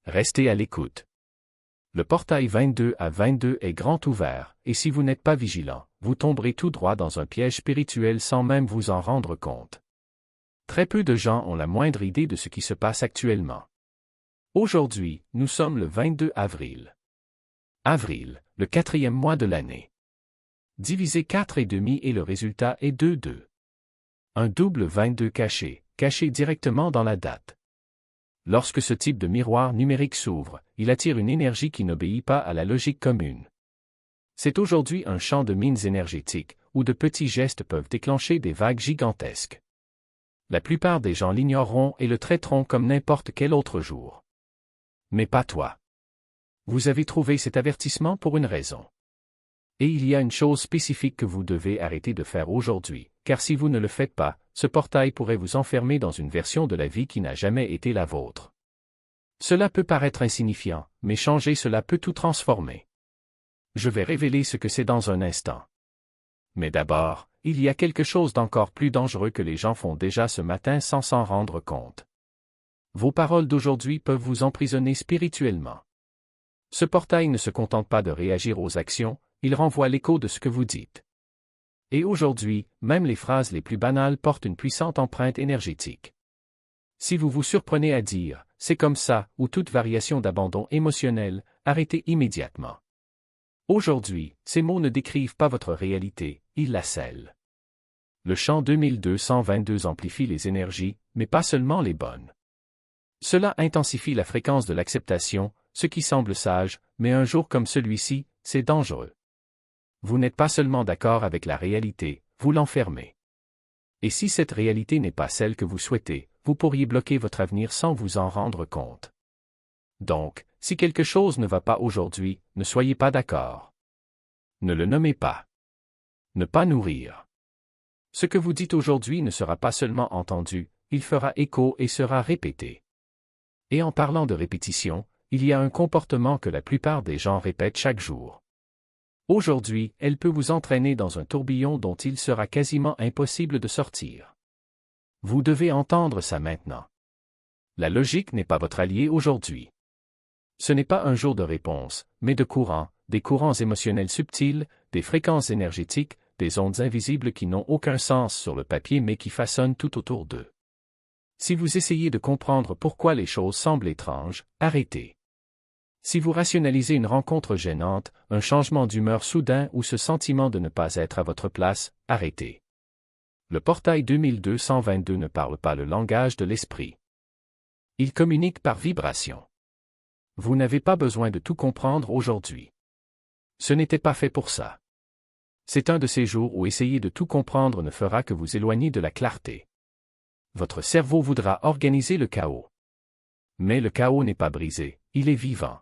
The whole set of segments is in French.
Restez à l'écoute. Le portail 22 à 22 est grand ouvert, et si vous n'êtes pas vigilant, vous tomberez tout droit dans un piège spirituel sans même vous en rendre compte. Très peu de gens ont la moindre idée de ce qui se passe actuellement. Aujourd'hui, nous sommes le 22 avril. Avril, le 4e mois de l'année. Diviser 4,5 et le résultat est 2,2. Un double 22 caché directement dans la date. Lorsque ce type de miroir numérique s'ouvre, il attire une énergie qui n'obéit pas à la logique commune. C'est aujourd'hui un champ de mines énergétiques, où de petits gestes peuvent déclencher des vagues gigantesques. La plupart des gens l'ignoreront et le traiteront comme n'importe quel autre jour. Mais pas toi. Vous avez trouvé cet avertissement pour une raison. Et il y a une chose spécifique que vous devez arrêter de faire aujourd'hui, car si vous ne le faites pas, ce portail pourrait vous enfermer dans une version de la vie qui n'a jamais été la vôtre. Cela peut paraître insignifiant, mais changer cela peut tout transformer. Je vais révéler ce que c'est dans un instant. Mais d'abord, il y a quelque chose d'encore plus dangereux que les gens font déjà ce matin sans s'en rendre compte. Vos paroles d'aujourd'hui peuvent vous emprisonner spirituellement. Ce portail ne se contente pas de réagir aux actions, il renvoie l'écho de ce que vous dites. Et aujourd'hui, même les phrases les plus banales portent une puissante empreinte énergétique. Si vous vous surprenez à dire « c'est comme ça » ou toute variation d'abandon émotionnel, arrêtez immédiatement. Aujourd'hui, ces mots ne décrivent pas votre réalité, ils la scellent. Le champ 2222 amplifie les énergies, mais pas seulement les bonnes. Cela intensifie la fréquence de l'acceptation, ce qui semble sage, mais un jour comme celui-ci, c'est dangereux. Vous n'êtes pas seulement d'accord avec la réalité, vous l'enfermez. Et si cette réalité n'est pas celle que vous souhaitez, vous pourriez bloquer votre avenir sans vous en rendre compte. Donc, si quelque chose ne va pas aujourd'hui, ne soyez pas d'accord. Ne le nommez pas. Ne pas nourrir. Ce que vous dites aujourd'hui ne sera pas seulement entendu, il fera écho et sera répété. Et en parlant de répétition, il y a un comportement que la plupart des gens répètent chaque jour. Aujourd'hui, elle peut vous entraîner dans un tourbillon dont il sera quasiment impossible de sortir. Vous devez entendre ça maintenant. La logique n'est pas votre allié aujourd'hui. Ce n'est pas un jour de réponse, mais de courants, des courants émotionnels subtils, des fréquences énergétiques, des ondes invisibles qui n'ont aucun sens sur le papier mais qui façonnent tout autour d'eux. Si vous essayez de comprendre pourquoi les choses semblent étranges, arrêtez. Si vous rationalisez une rencontre gênante, un changement d'humeur soudain ou ce sentiment de ne pas être à votre place, arrêtez. Le portail 2222 ne parle pas le langage de l'esprit. Il communique par vibration. Vous n'avez pas besoin de tout comprendre aujourd'hui. Ce n'était pas fait pour ça. C'est un de ces jours où essayer de tout comprendre ne fera que vous éloigner de la clarté. Votre cerveau voudra organiser le chaos. Mais le chaos n'est pas brisé, il est vivant.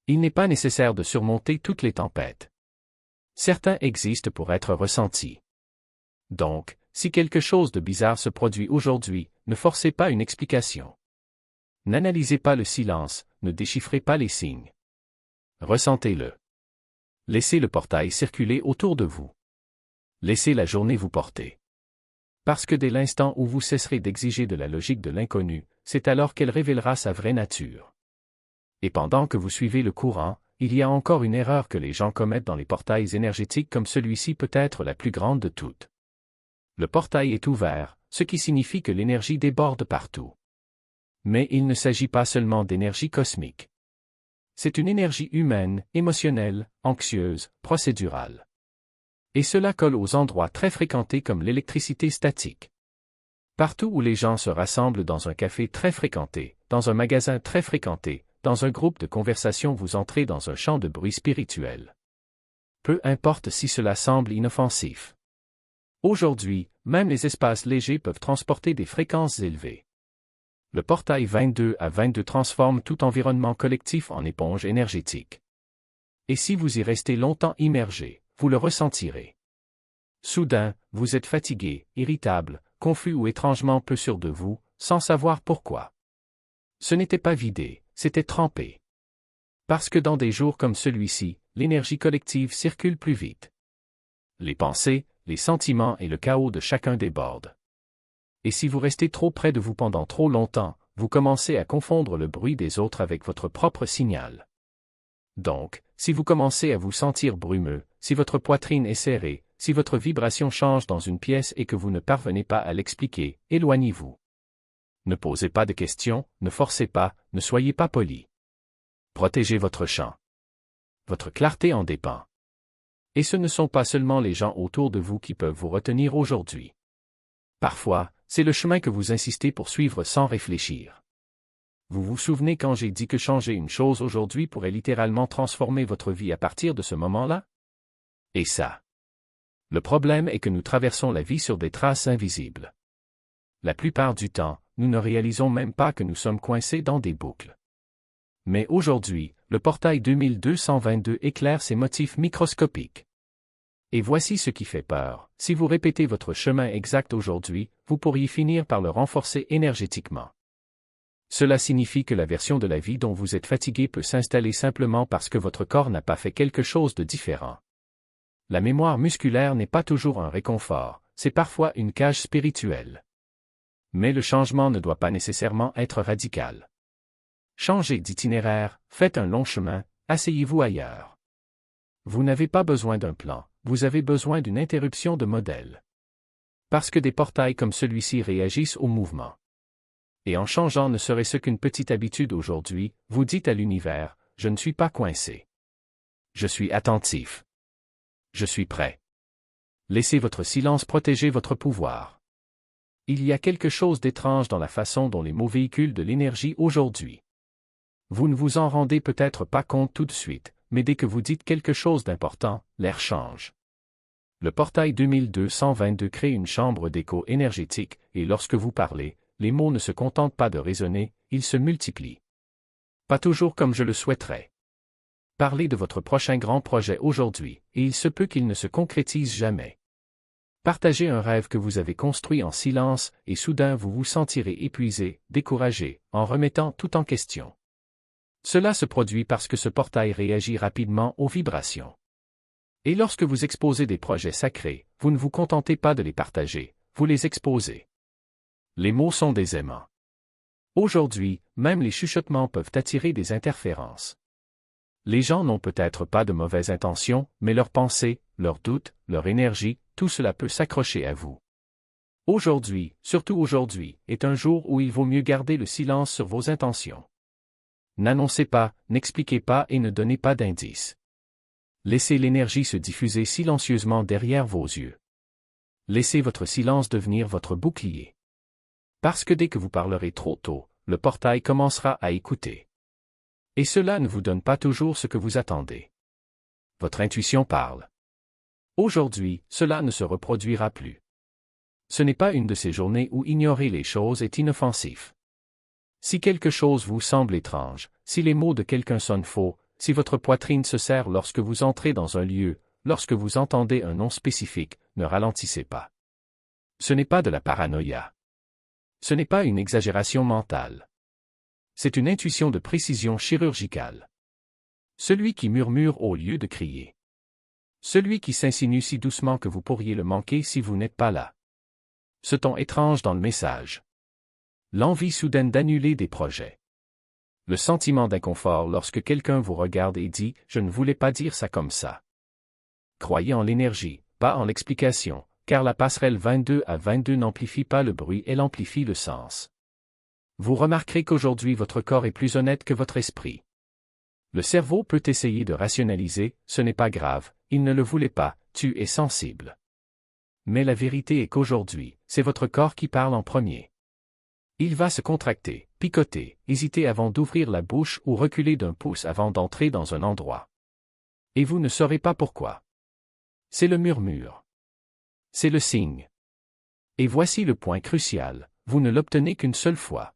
Il n'est pas nécessaire de surmonter toutes les tempêtes. Certains existent pour être ressentis. Donc, si quelque chose de bizarre se produit aujourd'hui, ne forcez pas une explication. N'analysez pas le silence, ne déchiffrez pas les signes. Ressentez-le. Laissez le portail circuler autour de vous. Laissez la journée vous porter. Parce que dès l'instant où vous cesserez d'exiger de la logique de l'inconnu, c'est alors qu'elle révélera sa vraie nature. Et pendant que vous suivez le courant, il y a encore une erreur que les gens commettent dans les portails énergétiques comme celui-ci peut être la plus grande de toutes. Le portail est ouvert, ce qui signifie que l'énergie déborde partout. Mais il ne s'agit pas seulement d'énergie cosmique. C'est une énergie humaine, émotionnelle, anxieuse, procédurale. Et cela colle aux endroits très fréquentés comme l'électricité statique. Partout où les gens se rassemblent dans un café très fréquenté, dans un magasin très fréquenté, dans un groupe de conversation vous entrez dans un champ de bruit spirituel. Peu importe si cela semble inoffensif. Aujourd'hui, même les espaces légers peuvent transporter des fréquences élevées. Le portail 22 à 22 transforme tout environnement collectif en éponge énergétique. Et si vous y restez longtemps immergé, vous le ressentirez. Soudain, vous êtes fatigué, irritable, confus ou étrangement peu sûr de vous, sans savoir pourquoi. Ce n'était pas vidé, c'était trempé. Parce que dans des jours comme celui-ci, l'énergie collective circule plus vite. Les pensées, les sentiments et le chaos de chacun débordent. Et si vous restez trop près de vous pendant trop longtemps, vous commencez à confondre le bruit des autres avec votre propre signal. Donc, si vous commencez à vous sentir brumeux, si votre poitrine est serrée, si votre vibration change dans une pièce et que vous ne parvenez pas à l'expliquer, éloignez-vous. Ne posez pas de questions, ne forcez pas, ne soyez pas poli. Protégez votre champ. Votre clarté en dépend. Et ce ne sont pas seulement les gens autour de vous qui peuvent vous retenir aujourd'hui. Parfois, c'est le chemin que vous insistez pour suivre sans réfléchir. Vous vous souvenez quand j'ai dit que changer une chose aujourd'hui pourrait littéralement transformer votre vie à partir de ce moment-là? Et ça. Le problème est que nous traversons la vie sur des traces invisibles. La plupart du temps, nous ne réalisons même pas que nous sommes coincés dans des boucles. Mais aujourd'hui, le portail 2222 éclaire ces motifs microscopiques. Et voici ce qui fait peur. Si vous répétez votre chemin exact aujourd'hui, vous pourriez finir par le renforcer énergétiquement. Cela signifie que la version de la vie dont vous êtes fatigué peut s'installer simplement parce que votre corps n'a pas fait quelque chose de différent. La mémoire musculaire n'est pas toujours un réconfort, c'est parfois une cage spirituelle. Mais le changement ne doit pas nécessairement être radical. Changez d'itinéraire, faites un long chemin, asseyez-vous ailleurs. Vous n'avez pas besoin d'un plan, vous avez besoin d'une interruption de modèle. Parce que des portails comme celui-ci réagissent au mouvement. Et en changeant ne serait-ce qu'une petite habitude aujourd'hui, vous dites à l'univers, je ne suis pas coincé. Je suis attentif. Je suis prêt. Laissez votre silence protéger votre pouvoir. Il y a quelque chose d'étrange dans la façon dont les mots véhiculent de l'énergie aujourd'hui. Vous ne vous en rendez peut-être pas compte tout de suite, mais dès que vous dites quelque chose d'important, l'air change. Le portail 2222 crée une chambre d'écho énergétique, et lorsque vous parlez, les mots ne se contentent pas de résonner, ils se multiplient. Pas toujours comme je le souhaiterais. Parlez de votre prochain grand projet aujourd'hui, et il se peut qu'il ne se concrétise jamais. Partagez un rêve que vous avez construit en silence, et soudain vous vous sentirez épuisé, découragé, en remettant tout en question. Cela se produit parce que ce portail réagit rapidement aux vibrations. Et lorsque vous exposez des projets sacrés, vous ne vous contentez pas de les partager, vous les exposez. Les mots sont des aimants. Aujourd'hui, même les chuchotements peuvent attirer des interférences. Les gens n'ont peut-être pas de mauvaises intentions, mais leurs pensées, leurs doutes, leur énergie, tout cela peut s'accrocher à vous. Aujourd'hui, surtout aujourd'hui, est un jour où il vaut mieux garder le silence sur vos intentions. N'annoncez pas, n'expliquez pas et ne donnez pas d'indices. Laissez l'énergie se diffuser silencieusement derrière vos yeux. Laissez votre silence devenir votre bouclier. Parce que dès que vous parlerez trop tôt, le portail commencera à écouter. Et cela ne vous donne pas toujours ce que vous attendez. Votre intuition parle. Aujourd'hui, cela ne se reproduira plus. Ce n'est pas une de ces journées où ignorer les choses est inoffensif. Si quelque chose vous semble étrange, si les mots de quelqu'un sonnent faux, si votre poitrine se serre lorsque vous entrez dans un lieu, lorsque vous entendez un nom spécifique, ne ralentissez pas. Ce n'est pas de la paranoïa. Ce n'est pas une exagération mentale. C'est une intuition de précision chirurgicale. Celui qui murmure au lieu de crier. Celui qui s'insinue si doucement que vous pourriez le manquer si vous n'êtes pas là. Ce ton étrange dans le message. L'envie soudaine d'annuler des projets. Le sentiment d'inconfort lorsque quelqu'un vous regarde et dit « Je ne voulais pas dire ça comme ça ». Croyez en l'énergie, pas en l'explication, car la passerelle 22 à 22 n'amplifie pas le bruit, elle amplifie le sens. Vous remarquerez qu'aujourd'hui votre corps est plus honnête que votre esprit. Le cerveau peut essayer de rationaliser, ce n'est pas grave, il ne le voulait pas, tu es sensible. Mais la vérité est qu'aujourd'hui, c'est votre corps qui parle en premier. Il va se contracter, picoter, hésiter avant d'ouvrir la bouche ou reculer d'un pouce avant d'entrer dans un endroit. Et vous ne saurez pas pourquoi. C'est le murmure. C'est le signe. Et voici le point crucial, vous ne l'obtenez qu'une seule fois.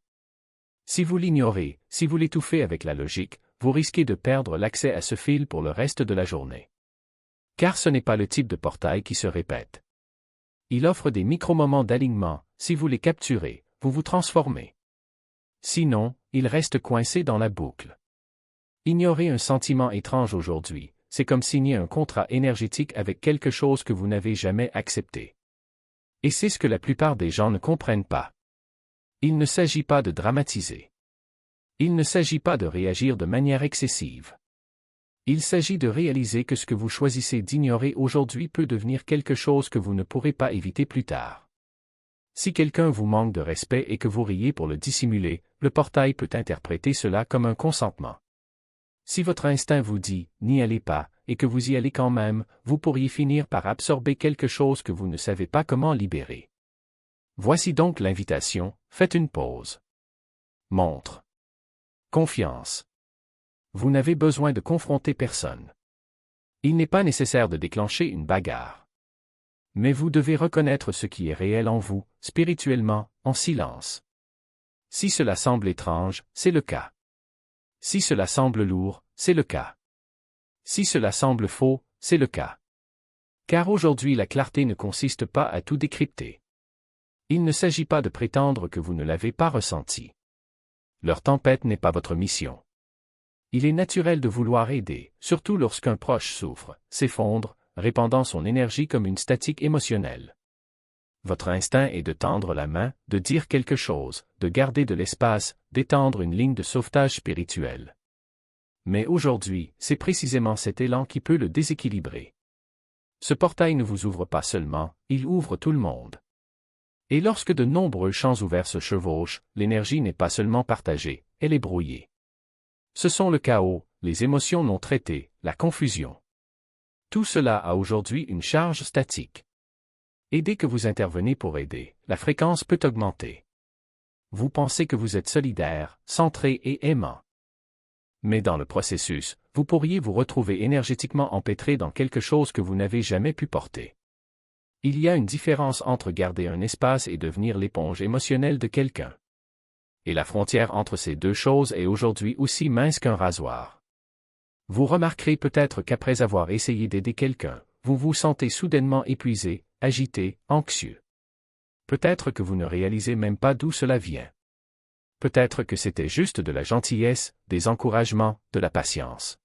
Si vous l'ignorez, si vous l'étouffez avec la logique, vous risquez de perdre l'accès à ce fil pour le reste de la journée. Car ce n'est pas le type de portail qui se répète. Il offre des micro-moments d'alignement, si vous les capturez, vous vous transformez. Sinon, il reste coincé dans la boucle. Ignorer un sentiment étrange aujourd'hui, c'est comme signer un contrat énergétique avec quelque chose que vous n'avez jamais accepté. Et c'est ce que la plupart des gens ne comprennent pas. Il ne s'agit pas de dramatiser. Il ne s'agit pas de réagir de manière excessive. Il s'agit de réaliser que ce que vous choisissez d'ignorer aujourd'hui peut devenir quelque chose que vous ne pourrez pas éviter plus tard. Si quelqu'un vous manque de respect et que vous riez pour le dissimuler, le portail peut interpréter cela comme un consentement. Si votre instinct vous dit « n'y allez pas » et que vous y allez quand même, vous pourriez finir par absorber quelque chose que vous ne savez pas comment libérer. Voici donc l'invitation, faites une pause. Montre. Confiance. Vous n'avez besoin de confronter personne. Il n'est pas nécessaire de déclencher une bagarre. Mais vous devez reconnaître ce qui est réel en vous, spirituellement, en silence. Si cela semble étrange, c'est le cas. Si cela semble lourd, c'est le cas. Si cela semble faux, c'est le cas. Car aujourd'hui la clarté ne consiste pas à tout décrypter. Il ne s'agit pas de prétendre que vous ne l'avez pas ressenti. Leur tempête n'est pas votre mission. Il est naturel de vouloir aider, surtout lorsqu'un proche souffre, s'effondre, répandant son énergie comme une statique émotionnelle. Votre instinct est de tendre la main, de dire quelque chose, de garder de l'espace, d'étendre une ligne de sauvetage spirituel. Mais aujourd'hui, c'est précisément cet élan qui peut le déséquilibrer. Ce portail ne vous ouvre pas seulement, il ouvre tout le monde. Et lorsque de nombreux champs ouverts se chevauchent, l'énergie n'est pas seulement partagée, elle est brouillée. Ce sont le chaos, les émotions non traitées, la confusion. Tout cela a aujourd'hui une charge statique. Et dès que vous intervenez pour aider, la fréquence peut augmenter. Vous pensez que vous êtes solidaire, centré et aimant. Mais dans le processus, vous pourriez vous retrouver énergétiquement empêtré dans quelque chose que vous n'avez jamais pu porter. Il y a une différence entre garder un espace et devenir l'éponge émotionnelle de quelqu'un. Et la frontière entre ces deux choses est aujourd'hui aussi mince qu'un rasoir. Vous remarquerez peut-être qu'après avoir essayé d'aider quelqu'un, vous vous sentez soudainement épuisé, agité, anxieux. Peut-être que vous ne réalisez même pas d'où cela vient. Peut-être que c'était juste de la gentillesse, des encouragements, de la patience.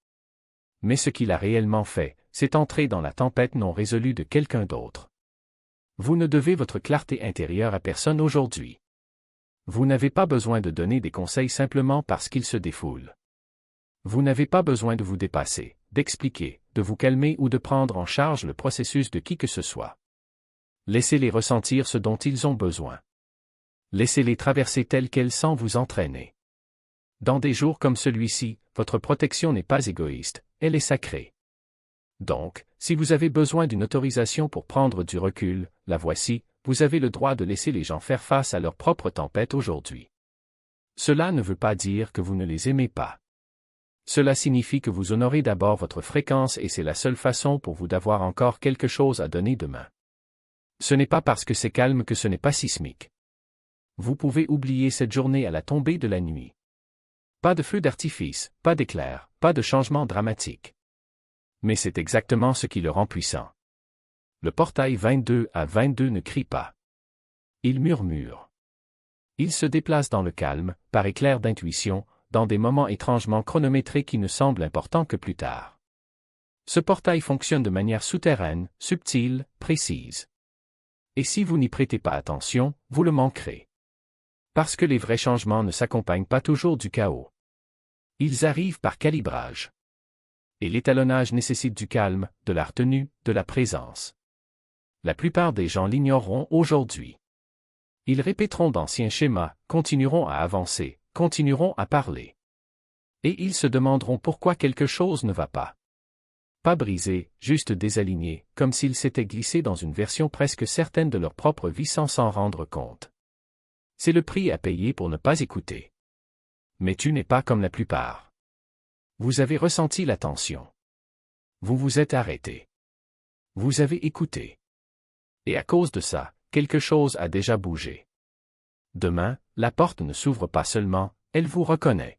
Mais ce qu'il a réellement fait, c'est entrer dans la tempête non résolue de quelqu'un d'autre. Vous ne devez votre clarté intérieure à personne aujourd'hui. Vous n'avez pas besoin de donner des conseils simplement parce qu'ils se défoulent. Vous n'avez pas besoin de vous dépasser, d'expliquer, de vous calmer ou de prendre en charge le processus de qui que ce soit. Laissez-les ressentir ce dont ils ont besoin. Laissez-les traverser telles qu'elles sans vous entraîner. Dans des jours comme celui-ci, votre protection n'est pas égoïste, elle est sacrée. Donc, si vous avez besoin d'une autorisation pour prendre du recul, la voici, vous avez le droit de laisser les gens faire face à leur propre tempête aujourd'hui. Cela ne veut pas dire que vous ne les aimez pas. Cela signifie que vous honorez d'abord votre fréquence et c'est la seule façon pour vous d'avoir encore quelque chose à donner demain. Ce n'est pas parce que c'est calme que ce n'est pas sismique. Vous pouvez oublier cette journée à la tombée de la nuit. Pas de feu d'artifice, pas d'éclair, pas de changement dramatique. Mais c'est exactement ce qui le rend puissant. Le portail 22 à 22 ne crie pas. Il murmure. Il se déplace dans le calme, par éclair d'intuition, dans des moments étrangement chronométrés qui ne semblent importants que plus tard. Ce portail fonctionne de manière souterraine, subtile, précise. Et si vous n'y prêtez pas attention, vous le manquerez. Parce que les vrais changements ne s'accompagnent pas toujours du chaos. Ils arrivent par calibrage. Et l'étalonnage nécessite du calme, de la retenue, de la présence. La plupart des gens l'ignoreront aujourd'hui. Ils répéteront d'anciens schémas, continueront à avancer, continueront à parler. Et ils se demanderont pourquoi quelque chose ne va pas. Pas brisé, juste désaligné, comme s'ils s'étaient glissés dans une version presque certaine de leur propre vie sans s'en rendre compte. C'est le prix à payer pour ne pas écouter. Mais tu n'es pas comme la plupart. Vous avez ressenti la tension. Vous vous êtes arrêté. Vous avez écouté. Et à cause de ça, quelque chose a déjà bougé. Demain, la porte ne s'ouvre pas seulement, elle vous reconnaît.